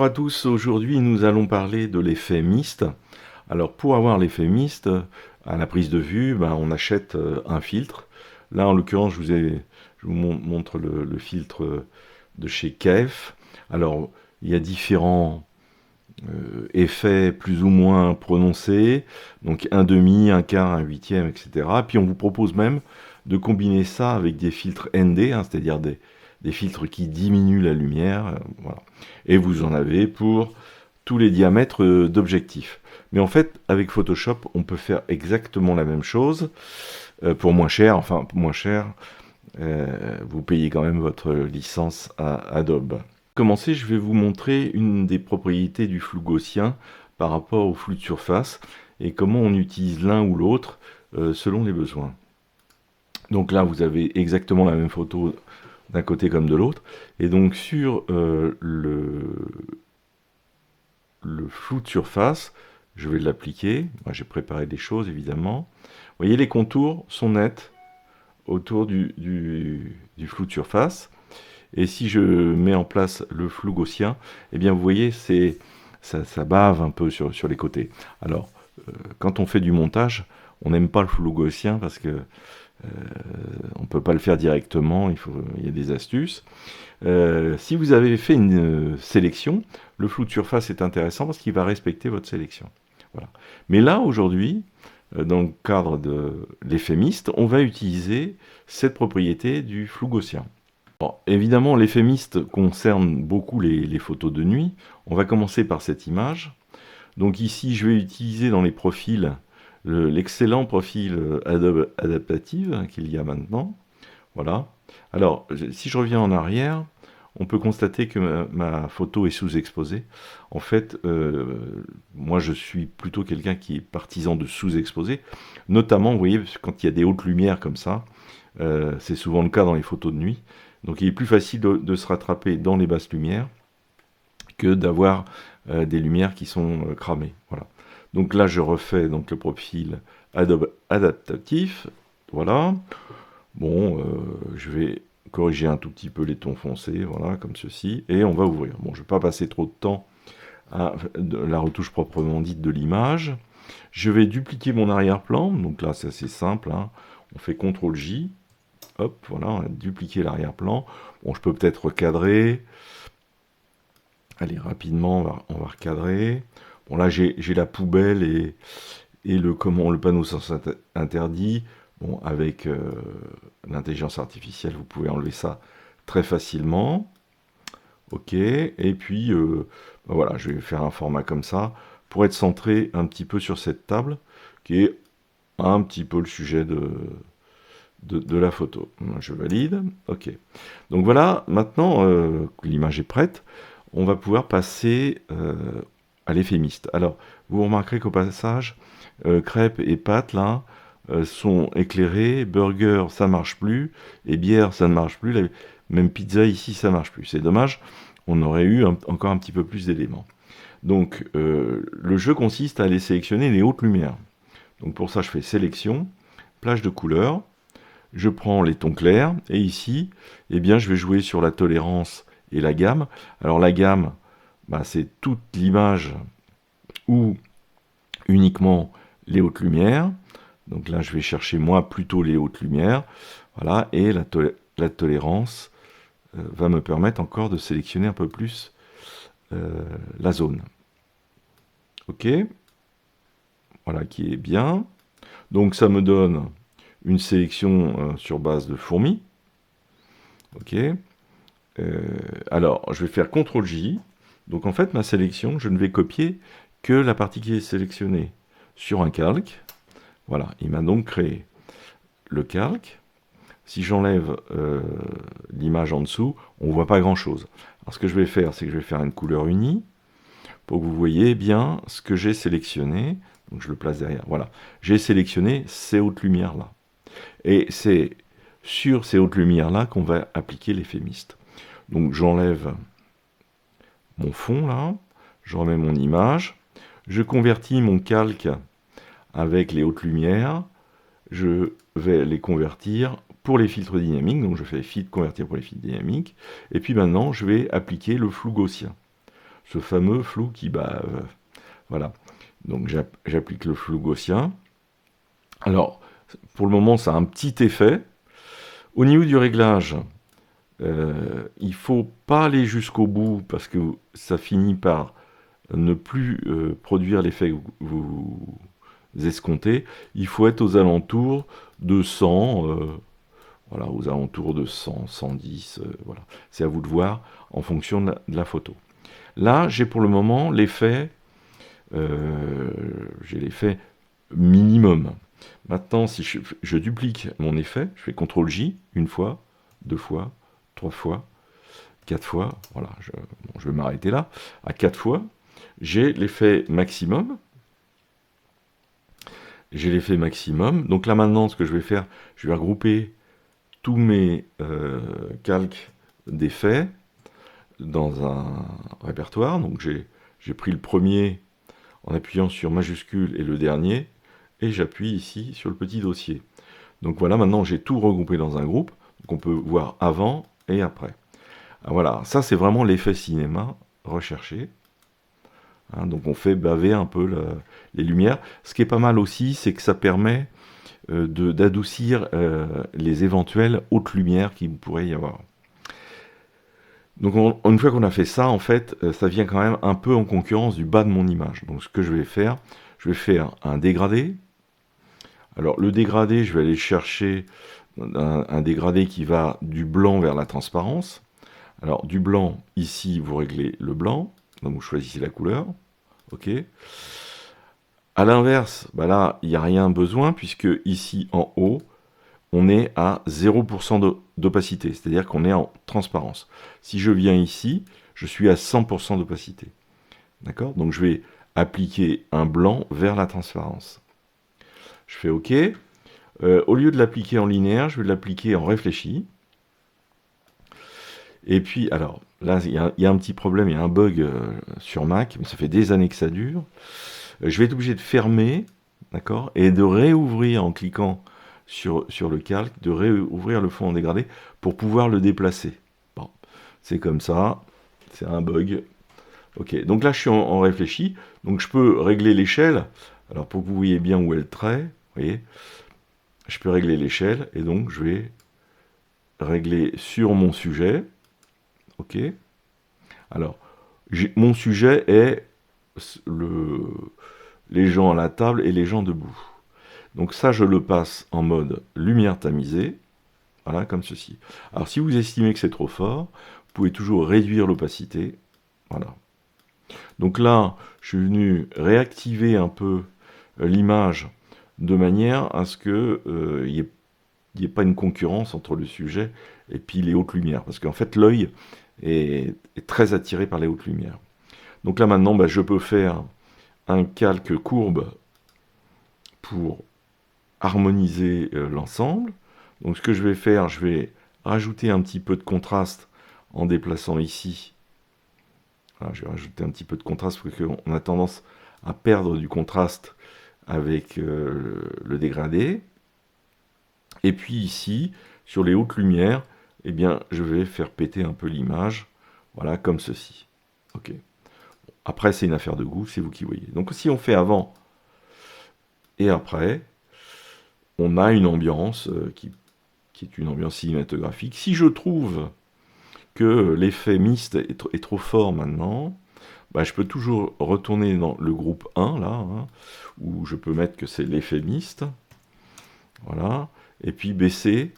à tous, aujourd'hui nous allons parler de l'effet mist. Alors pour avoir l'effet mist, à la prise de vue, on achète un filtre. Là en l'occurrence je vous montre le filtre de chez KEF. Alors il y a différents effets plus ou moins prononcés, donc un demi, un quart, un huitième, etc. Puis on vous propose même de combiner ça avec des filtres ND, c'est-à-dire des filtres qui diminuent la lumière, voilà. Et vous en avez pour tous les diamètres d'objectifs. Mais en fait, avec Photoshop, on peut faire exactement la même chose pour moins cher. Enfin, pour moins cher, vous payez quand même votre licence à Adobe. Pour commencer, je vais vous montrer une des propriétés du flou gaussien par rapport au flou de surface et comment on utilise l'un ou l'autre selon les besoins. Donc là, vous avez exactement la même photo d'un côté comme de l'autre. Et donc sur le flou de surface, je vais l'appliquer. Moi, j'ai préparé des choses, évidemment. Vous voyez, les contours sont nets autour du flou de surface. Et si je mets en place le flou gaussien, eh bien, vous voyez, ça bave un peu sur les côtés. Alors, quand on fait du montage, on n'aime pas le flou gaussien parce que on ne peut pas le faire directement, il y a des astuces. Si vous avez fait une sélection, le flou de surface est intéressant parce qu'il va respecter votre sélection. Voilà. Mais là, aujourd'hui, dans le cadre de l'effet mist, on va utiliser cette propriété du flou gaussien. Bon, évidemment, l'effet mist concerne beaucoup les photos de nuit. On va commencer par cette image. Donc ici, je vais utiliser dans les profils l'excellent profil Adobe Adaptive qu'il y a maintenant. Voilà. Alors, si je reviens en arrière, on peut constater que ma photo est sous-exposée. En fait, moi, je suis plutôt quelqu'un qui est partisan de sous-exposer. Notamment, vous voyez, quand il y a des hautes lumières comme ça, c'est souvent le cas dans les photos de nuit. Donc, il est plus facile de se rattraper dans les basses lumières que d'avoir des lumières qui sont cramées. Voilà. Donc là, je refais donc le profil Adobe Adaptatif. Voilà. Bon, je vais corriger un tout petit peu les tons foncés, voilà, comme ceci, et on va ouvrir. Bon, je ne vais pas passer trop de temps à la retouche proprement dite de l'image. Je vais dupliquer mon arrière-plan, donc là c'est assez simple, hein. On fait CTRL-J, hop, voilà, on a dupliqué l'arrière-plan. Bon, je peux peut-être recadrer. Allez, rapidement, on va recadrer. Bon, là j'ai la poubelle et le panneau sens interdit. Bon, avec l'intelligence artificielle, vous pouvez enlever ça très facilement. Ok, et puis voilà, je vais faire un format comme ça pour être centré un petit peu sur cette table qui est un petit peu le sujet de la photo. Je valide, ok. Donc voilà, maintenant que l'image est prête, on va pouvoir passer à l'effet mist. Alors, vous remarquerez qu'au passage, crêpes et pâtes, là, sont éclairés, burger ça marche plus, et bière ça ne marche plus, même pizza ici ça marche plus. C'est dommage, on aurait eu encore un petit peu plus d'éléments. Donc le jeu consiste à aller sélectionner les hautes lumières. Donc pour ça je fais sélection, plage de couleurs, je prends les tons clairs, et ici, eh bien, je vais jouer sur la tolérance et la gamme. Alors la gamme, c'est toute l'image ou uniquement les hautes lumières. Donc là, je vais chercher moi plutôt les hautes lumières. Voilà, et la tolérance va me permettre encore de sélectionner un peu plus la zone. Ok, voilà qui est bien. Donc ça me donne une sélection sur base de fourmis. Ok. Alors, je vais faire CTRL-J. Donc en fait, ma sélection, je ne vais copier que la partie qui est sélectionnée sur un calque. Voilà, il m'a donc créé le calque. Si j'enlève l'image en dessous, on ne voit pas grand-chose. Alors ce que je vais faire, c'est que je vais faire une couleur unie pour que vous voyez bien ce que j'ai sélectionné. Donc je le place derrière. Voilà, j'ai sélectionné ces hautes lumières-là. Et c'est sur ces hautes lumières-là qu'on va appliquer l'effet mist. Donc j'enlève mon fond là, je remets mon image, je convertis mon calque avec les hautes lumières, je vais les convertir pour les filtres dynamiques, donc je fais convertir pour les filtres dynamiques, et puis maintenant je vais appliquer le flou gaussien. ce fameux flou qui, voilà. Donc j'applique le flou gaussien. Alors, pour le moment, ça a un petit effet. Au niveau du réglage, il ne faut pas aller jusqu'au bout parce que ça finit par ne plus produire l'effet que vous escomptez. Il faut être aux alentours de 100, voilà, aux alentours de 100, 110, voilà. C'est à vous de voir en fonction de la photo. Là, j'ai pour le moment l'effet, j'ai l'effet minimum. Maintenant, si je duplique mon effet, je fais CTRL-J, une fois, deux fois, trois fois, quatre fois, voilà, je vais m'arrêter là, à 4 fois, j'ai l'effet maximum. J'ai l'effet maximum. Donc là maintenant, ce que je vais faire, je vais regrouper tous mes calques d'effets dans un répertoire. Donc j'ai pris le premier en appuyant sur majuscule et le dernier, et j'appuie ici sur le petit dossier. Donc voilà, maintenant j'ai tout regroupé dans un groupe, donc on peut voir avant et après. Alors voilà, ça c'est vraiment l'effet cinéma recherché. Hein, donc on fait baver un peu les lumières. Ce qui est pas mal aussi, c'est que ça permet d'adoucir les éventuelles hautes lumières qu'il pourrait y avoir. Donc une fois qu'on a fait ça, en fait, ça vient quand même un peu en concurrence du bas de mon image. Donc ce que je vais faire un dégradé. Alors le dégradé, je vais aller chercher un dégradé qui va du blanc vers la transparence. Alors du blanc, ici, vous réglez le blanc. Donc vous choisissez la couleur. OK. À l'inverse, là, il n'y a rien besoin, puisque ici, en haut, on est à 0% d'opacité, c'est-à-dire qu'on est en transparence. Si je viens ici, je suis à 100% d'opacité. D'accord? Donc je vais appliquer un blanc vers la transparence. Je fais OK. Au lieu de l'appliquer en linéaire, je vais l'appliquer en réfléchi. Et puis, alors, là, il y a un petit problème, il y a un bug sur Mac, mais ça fait des années que ça dure. Je vais être obligé de fermer, d'accord, et de réouvrir en cliquant sur le calque, de réouvrir le fond en dégradé pour pouvoir le déplacer. Bon, c'est comme ça, c'est un bug. Ok, donc là je suis en réfléchi, donc je peux régler l'échelle. Alors pour que vous voyez bien où est le trait, vous voyez, je peux régler l'échelle, et donc je vais régler sur mon sujet. Ok, alors mon sujet est les gens à la table et les gens debout. Donc ça, je le passe en mode lumière tamisée, voilà, comme ceci. Alors si vous estimez que c'est trop fort, vous pouvez toujours réduire l'opacité, voilà. Donc là, je suis venu réactiver un peu l'image de manière à ce qu'il n'y ait pas une concurrence entre le sujet et puis les hautes lumières, parce qu'en fait, l'œil est très attiré par les hautes lumières. Donc là, maintenant, je peux faire un calque courbe pour harmoniser l'ensemble. Donc ce que je vais faire, je vais rajouter un petit peu de contraste en déplaçant ici. Voilà, je vais rajouter un petit peu de contraste parce qu'on a tendance à perdre du contraste avec le dégradé. Et puis ici, sur les hautes lumières, eh bien, je vais faire péter un peu l'image, voilà, comme ceci. Ok. Après, c'est une affaire de goût, c'est vous qui voyez. Donc si on fait avant et après, on a une ambiance qui est une ambiance cinématographique. Si je trouve que l'effet mist est trop fort maintenant, je peux toujours retourner dans le groupe 1, là, hein, où je peux mettre que c'est l'effet mist, voilà, et puis baisser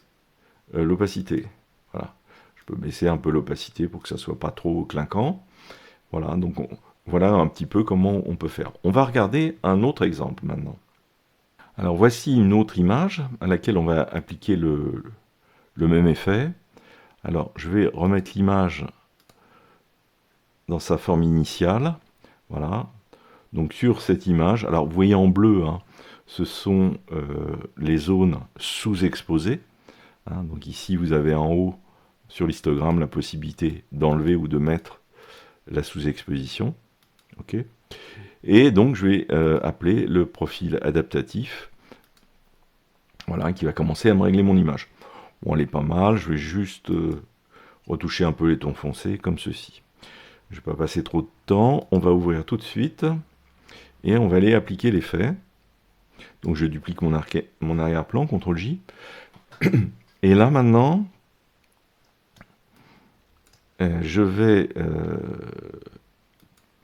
l'opacité. Voilà. Je peux baisser un peu l'opacité pour que ça soit pas trop clinquant. Voilà, donc voilà un petit peu comment on peut faire. On va regarder un autre exemple maintenant. Alors voici une autre image à laquelle on va appliquer le même effet. Alors je vais remettre l'image dans sa forme initiale. Voilà. Donc sur cette image, alors vous voyez en bleu, hein, ce sont les zones sous-exposées. Hein, donc ici vous avez en haut sur l'histogramme la possibilité d'enlever ou de mettre la sous-exposition. Ok. Et donc je vais appeler le profil adaptatif. Voilà, qui va commencer à me régler mon image. Bon, elle est pas mal, je vais juste retoucher un peu les tons foncés, comme ceci. Je ne vais pas passer trop de temps. On va ouvrir tout de suite et on va aller appliquer l'effet. Donc je duplique mon arrière-plan, CTRL-J. Et là maintenant, je vais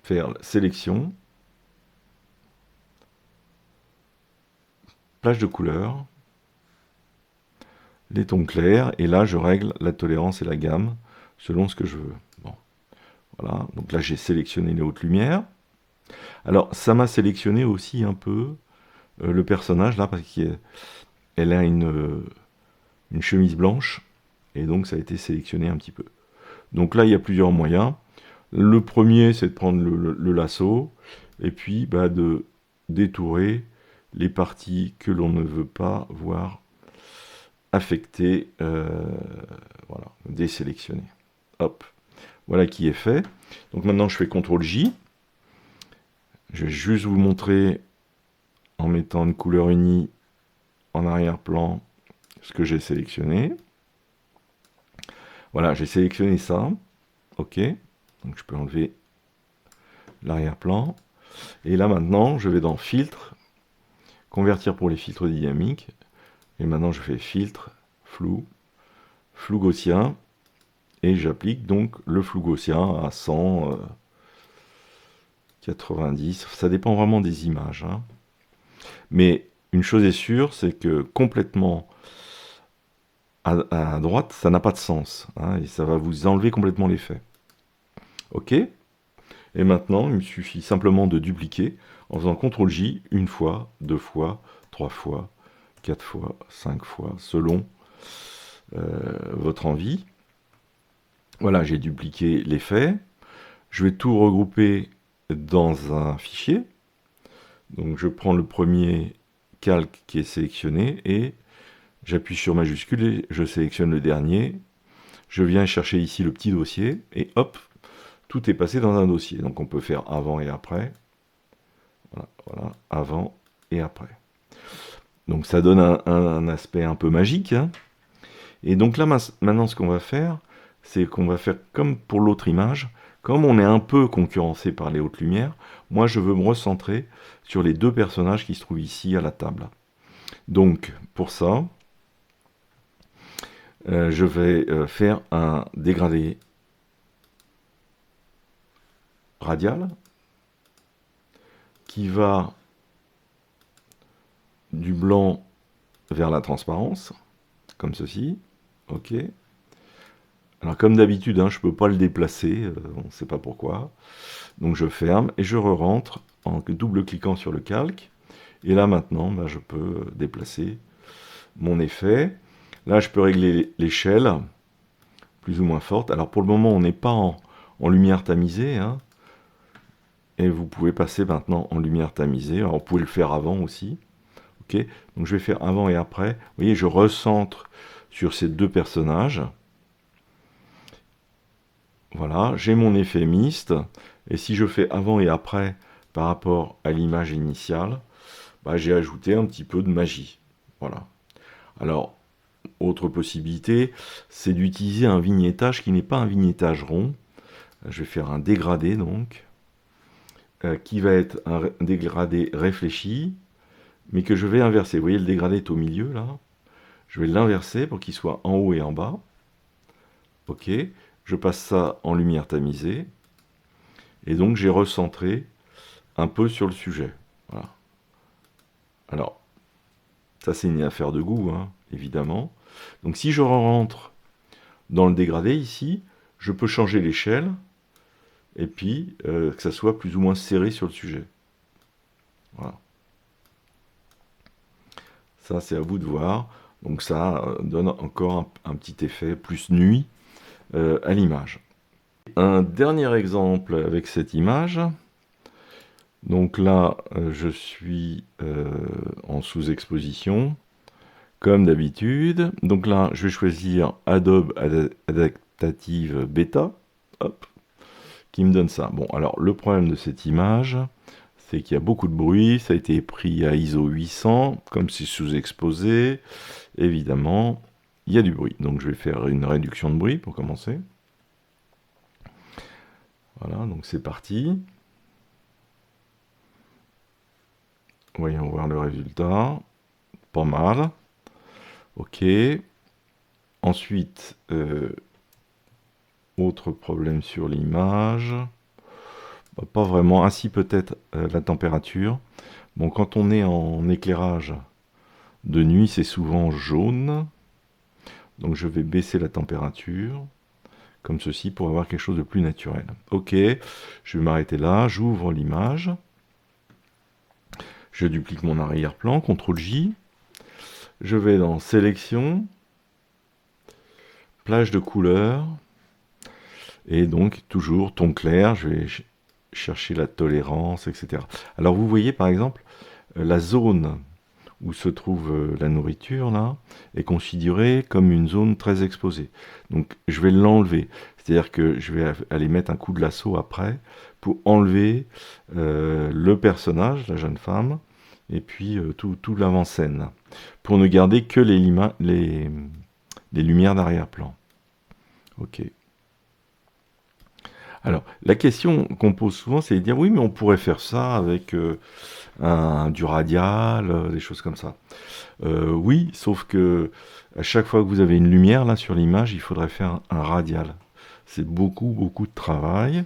faire sélection, plage de couleurs, les tons clairs, et là je règle la tolérance et la gamme selon ce que je veux. Bon, voilà, donc là j'ai sélectionné les hautes lumières. Alors ça m'a sélectionné aussi un peu le personnage là, parce qu'elle a une chemise blanche, et donc ça a été sélectionné un petit peu. Donc là il y a plusieurs moyens. Le premier c'est de prendre le lasso, et puis de détourer les parties que l'on ne veut pas voir affectées, voilà, désélectionner. Hop, voilà qui est fait. Donc maintenant je fais CTRL-J. Je vais juste vous montrer, en mettant une couleur unie en arrière-plan, ce que j'ai sélectionné. Voilà, j'ai sélectionné ça. OK. Donc je peux enlever l'arrière-plan. Et là maintenant, je vais dans Filtre, Convertir pour les filtres dynamiques. Et maintenant je fais Filtre, Flou, Flou gaussien. Et j'applique donc le flou gaussien à 100, 90. Ça dépend vraiment des images, hein. Mais une chose est sûre, c'est que complètement à droite, ça n'a pas de sens, hein, et ça va vous enlever complètement l'effet. OK. Et maintenant, il me suffit simplement de dupliquer en faisant CTRL-J une fois, deux fois, trois fois, quatre fois, cinq fois, selon votre envie. Voilà, j'ai dupliqué l'effet. Je vais tout regrouper dans un fichier. Donc je prends le premier calque qui est sélectionné et j'appuie sur majuscule et je sélectionne le dernier. Je viens chercher ici le petit dossier et hop, tout est passé dans un dossier. Donc on peut faire avant et après. Voilà, voilà, avant et après. Donc ça donne un aspect un peu magique, hein. Et donc là, maintenant, ce qu'on va faire, c'est qu'on va faire comme pour l'autre image. Comme on est un peu concurrencé par les hautes lumières, moi je veux me recentrer sur les deux personnages qui se trouvent ici à la table. Donc pour ça, je vais faire un dégradé radial qui va du blanc vers la transparence, comme ceci. OK. Alors comme d'habitude, hein, je ne peux pas le déplacer, on ne sait pas pourquoi. Donc je ferme et je re-rentre en double-cliquant sur le calque. Et là maintenant, je peux déplacer mon effet. Là, je peux régler l'échelle, plus ou moins forte. Alors pour le moment, on n'est pas en lumière tamisée, hein. Et vous pouvez passer maintenant en lumière tamisée. Alors vous pouvez le faire avant aussi. OK. Donc je vais faire avant et après. Vous voyez, je recentre sur ces deux personnages. Voilà, j'ai mon effet mist. Et si je fais avant et après par rapport à l'image initiale, j'ai ajouté un petit peu de magie. Voilà. Alors, autre possibilité, c'est d'utiliser un vignettage qui n'est pas un vignettage rond. Je vais faire un dégradé donc, qui va être un dégradé réfléchi, mais que je vais inverser. Vous voyez, le dégradé est au milieu là. Je vais l'inverser pour qu'il soit en haut et en bas. OK. Je passe ça en lumière tamisée. Et donc j'ai recentré un peu sur le sujet. Voilà. Alors, ça c'est une affaire de goût, hein, évidemment. Donc si je rentre dans le dégradé ici, je peux changer l'échelle, et puis que ça soit plus ou moins serré sur le sujet. Voilà. Ça c'est à vous de voir. Donc ça donne encore un petit effet plus nuit à l'image. Un dernier exemple avec cette image. Donc là, je suis en sous-exposition, comme d'habitude. Donc là, je vais choisir Adobe Adaptive Beta, hop, qui me donne ça. Bon, alors le problème de cette image, c'est qu'il y a beaucoup de bruit. Ça a été pris à ISO 800, comme c'est sous-exposé. Évidemment, il y a du bruit. Donc je vais faire une réduction de bruit pour commencer. Voilà, donc c'est parti. Voyons voir le résultat. Pas mal. Ok. Ensuite, autre problème sur l'image. Bah, pas vraiment. Ainsi peut-être la température. Bon, quand on est en éclairage de nuit, c'est souvent jaune. Donc je vais baisser la température, comme ceci, pour avoir quelque chose de plus naturel. Ok, je vais m'arrêter là, j'ouvre l'image. Je duplique mon arrière-plan, CTRL-J. Je vais dans Sélection, Plage de couleurs, et donc toujours ton clair, je vais chercher la tolérance, etc. Alors vous voyez par exemple, la zone où se trouve la nourriture, là, est considérée comme une zone très exposée. Donc je vais l'enlever. C'est-à-dire que je vais aller mettre un coup de lasso après pour enlever le personnage, la jeune femme, et puis tout l'avant-scène, pour ne garder que les lumières d'arrière-plan. Ok. Alors, la question qu'on pose souvent, c'est de dire, oui, mais on pourrait faire ça avec du radial, des choses comme ça. Oui, sauf que à chaque fois que vous avez une lumière là sur l'image, il faudrait faire un radial. C'est beaucoup, beaucoup de travail.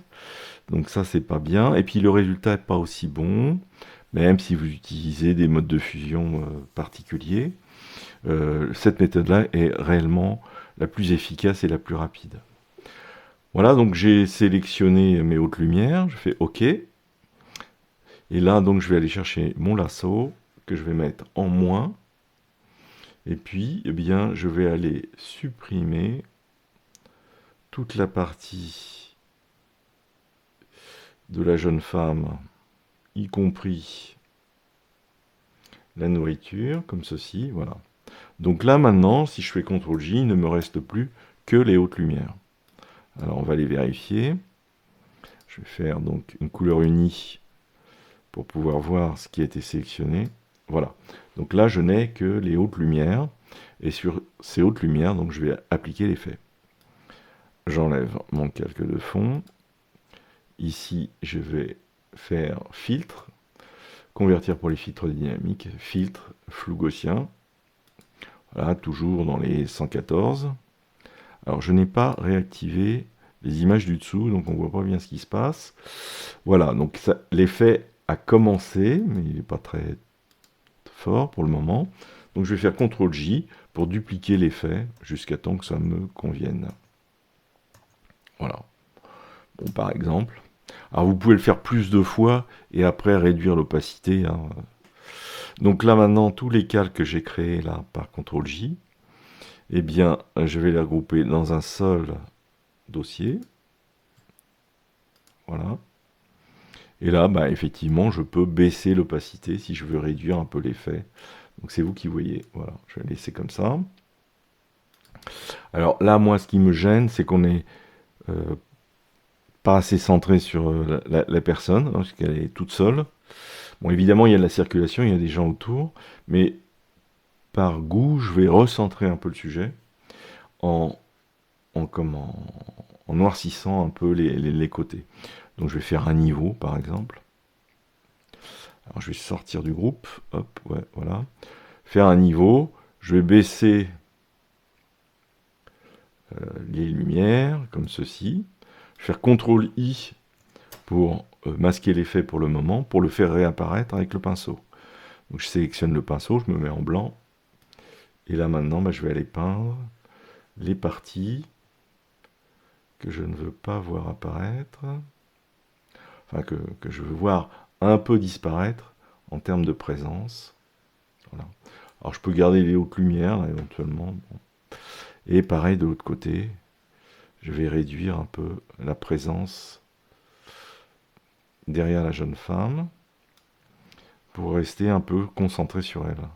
Donc ça, c'est pas bien. Et puis le résultat n'est pas aussi bon, même si vous utilisez des modes de fusion particuliers. Cette méthode-là est réellement la plus efficace et la plus rapide. Voilà, donc j'ai sélectionné mes hautes lumières, je fais OK. Et là, donc, je vais aller chercher mon lasso, que je vais mettre en moins. Et puis, eh bien, je vais aller supprimer toute la partie de la jeune femme, y compris la nourriture, comme ceci, voilà. Donc là, maintenant, si je fais CTRL-J, il ne me reste plus que les hautes lumières. Alors, on va les vérifier. Je vais faire donc une couleur unie pour pouvoir voir ce qui a été sélectionné. Voilà. Donc là, je n'ai que les hautes lumières. Et sur ces hautes lumières, donc, je vais appliquer l'effet. J'enlève mon calque de fond. Ici, je vais faire filtre, convertir pour les filtres dynamiques, filtre, flou gaussien. Voilà, toujours dans les 114. Alors, je n'ai pas réactivé les images du dessous, donc on ne voit pas bien ce qui se passe. Voilà, donc l'effet a commencé, mais il n'est pas très fort pour le moment. Donc je vais faire CTRL-J pour dupliquer l'effet jusqu'à temps que ça me convienne. Voilà. Bon, par exemple. Alors vous pouvez le faire plus de fois et après réduire l'opacité. Hein. Donc là maintenant, tous les calques que j'ai créés là par CTRL-J, eh bien, je vais les regrouper dans un seul dossier. Voilà. Et là, bah, effectivement, je peux baisser l'opacité si je veux réduire un peu l'effet. Donc c'est vous qui voyez. Voilà, je vais laisser comme ça. Alors là, moi, ce qui me gêne, c'est qu'on est pas assez centré sur la personne, hein, parce qu'elle est toute seule. Bon, évidemment, il y a de la circulation, il y a des gens autour, mais par goût, je vais recentrer un peu le sujet en noircissant un peu les côtés. Donc je vais faire un niveau, par exemple. Alors je vais sortir du groupe, hop, ouais, voilà. Faire un niveau, je vais baisser les lumières, comme ceci. Je vais faire CTRL-I pour masquer l'effet pour le moment, pour le faire réapparaître avec le pinceau. Donc je sélectionne le pinceau, je me mets en blanc. Et là maintenant, bah, je vais aller peindre les parties que je ne veux pas voir apparaître. Enfin, que je veux voir un peu disparaître en termes de présence. Voilà. Alors je peux garder les hautes lumières, là, éventuellement. Bon. Et pareil de l'autre côté, je vais réduire un peu la présence derrière la jeune femme pour rester un peu concentré sur elle.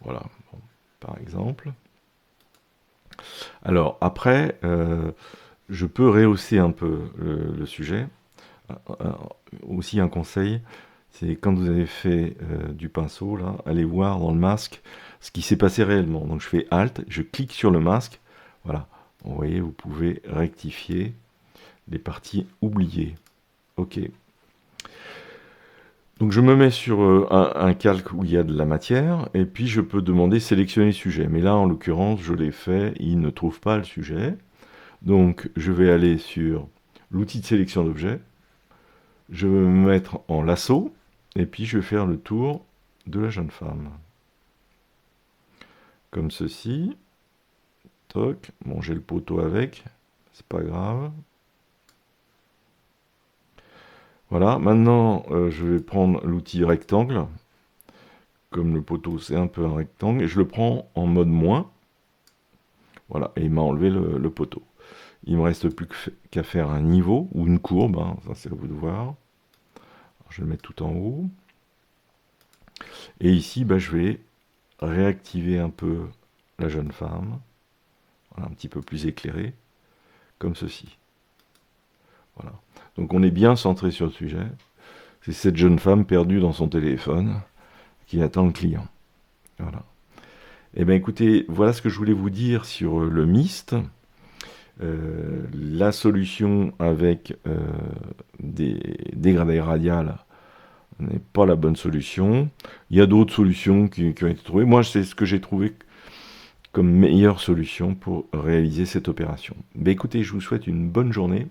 Voilà, bon, par exemple. Alors après, je peux rehausser un peu le sujet. Aussi un conseil, c'est quand vous avez fait du pinceau, là, allez voir dans le masque ce qui s'est passé réellement. Donc je fais Alt, je clique sur le masque, voilà, Vous voyez, vous pouvez rectifier les parties oubliées. OK. Donc je me mets sur un calque où il y a de la matière, et puis je peux demander sélectionner le sujet. Mais là, en l'occurrence, je l'ai fait, il ne trouve pas le sujet. Donc je vais aller sur l'outil de sélection d'objets, je vais me mettre en lasso, et puis je vais faire le tour de la jeune femme. Comme ceci. Toc. Bon, j'ai le poteau avec, c'est pas grave. Voilà, maintenant je vais prendre l'outil rectangle. Comme le poteau c'est un peu un rectangle, et je le prends en mode moins. Voilà, et il m'a enlevé le poteau. Il me reste plus qu'à faire un niveau ou une courbe, hein, ça c'est à vous de voir. Alors, je vais le mettre tout en haut. Et ici, bah, je vais réactiver un peu la jeune femme. Voilà, un petit peu plus éclairée, comme ceci. Voilà. Donc on est bien centré sur le sujet. C'est cette jeune femme perdue dans son téléphone qui attend le client. Voilà. Eh bien écoutez, voilà ce que je voulais vous dire sur le Mist. La solution avec des dégradés radiales n'est pas la bonne solution. Il y a d'autres solutions qui ont été trouvées. Moi, c'est ce que j'ai trouvé comme meilleure solution pour réaliser cette opération. Ben écoutez, je vous souhaite une bonne journée.